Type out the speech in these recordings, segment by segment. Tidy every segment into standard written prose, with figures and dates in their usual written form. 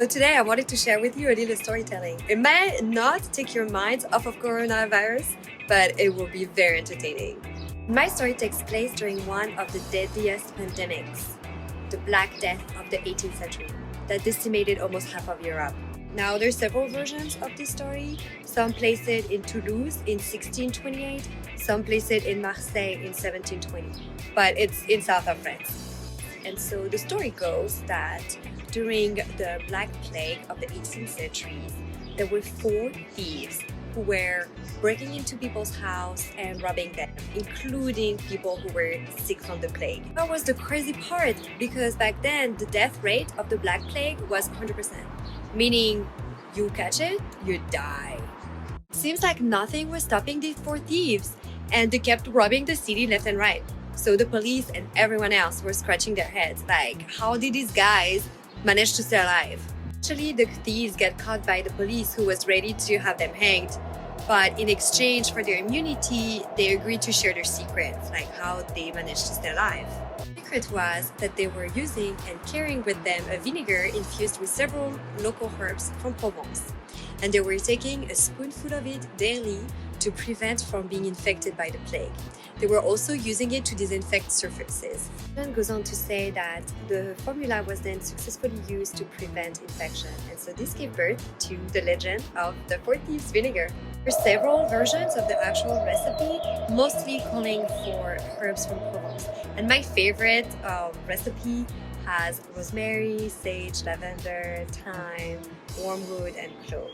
today I wanted to share with you a little storytelling. It might not take your mind off of coronavirus, but it will be very entertaining. My story takes place during one of the deadliest pandemics, the Black Death of the 18th century, that decimated almost half of Europe. Now, there's several versions of this story. Some place it in Toulouse in 1628, some place it in Marseille in 1720, but it's in south of France. And so the story goes that during the Black Plague of the 18th century, there were 4 thieves who were breaking into people's house and robbing them, including people who were sick from the plague. That was the crazy part, because back then the death rate of the Black Plague was 100%, meaning you catch it, you die. Seems like nothing was stopping these 4 thieves, and they kept robbing the city left and right. So the police and everyone else were scratching their heads like, how did these guys manage to stay alive? Actually, the thieves get caught by the police, who was ready to have them hanged. But in exchange for their immunity, they agreed to share their secrets, like how they managed to stay alive. The secret was that they were using and carrying with them a vinegar infused with several local herbs from Provence. And they were taking a spoonful of it daily to prevent from being infected by the plague. They were also using it to disinfect surfaces. It goes on to say that the formula was then successfully used to prevent infection, and so this gave birth to the legend of the Four Thieves Vinegar. There are several versions of the actual recipe, mostly calling for herbs from Provence. And my favorite recipe has rosemary, sage, lavender, thyme, wormwood, and clove.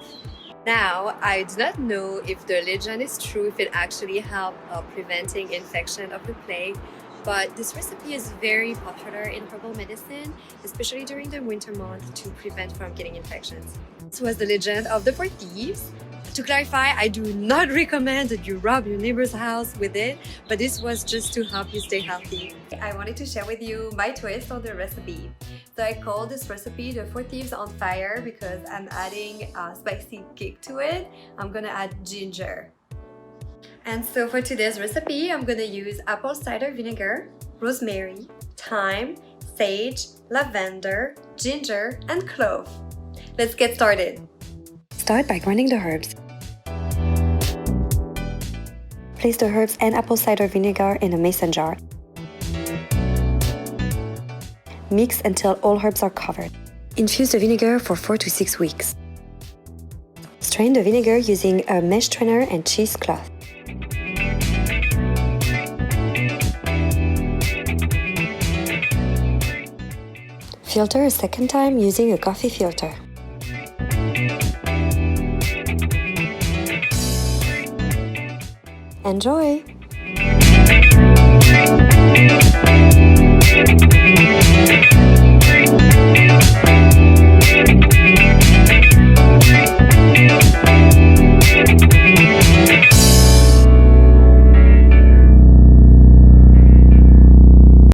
Now, I do not know if the legend is true, if it actually helped preventing infection of the plague, but this recipe is very popular in herbal medicine, especially during the winter month, to prevent from getting infections. This was the legend of the 4 thieves. To clarify, I do not recommend that you rob your neighbor's house with it, but this was just to help you stay healthy. I wanted to share with you my twist on the recipe. So I call this recipe the 4 Thieves on Fire because I'm adding a spicy kick to it. I'm gonna add ginger. And so for today's recipe, I'm gonna use apple cider vinegar, rosemary, thyme, sage, lavender, ginger, and clove. Let's get started. Start by grinding the herbs. Place the herbs and apple cider vinegar in a mason jar. Mix until all herbs are covered. Infuse the vinegar for 4 to 6 weeks. Strain the vinegar using a mesh strainer and cheesecloth. Filter a second time using a coffee filter. Enjoy!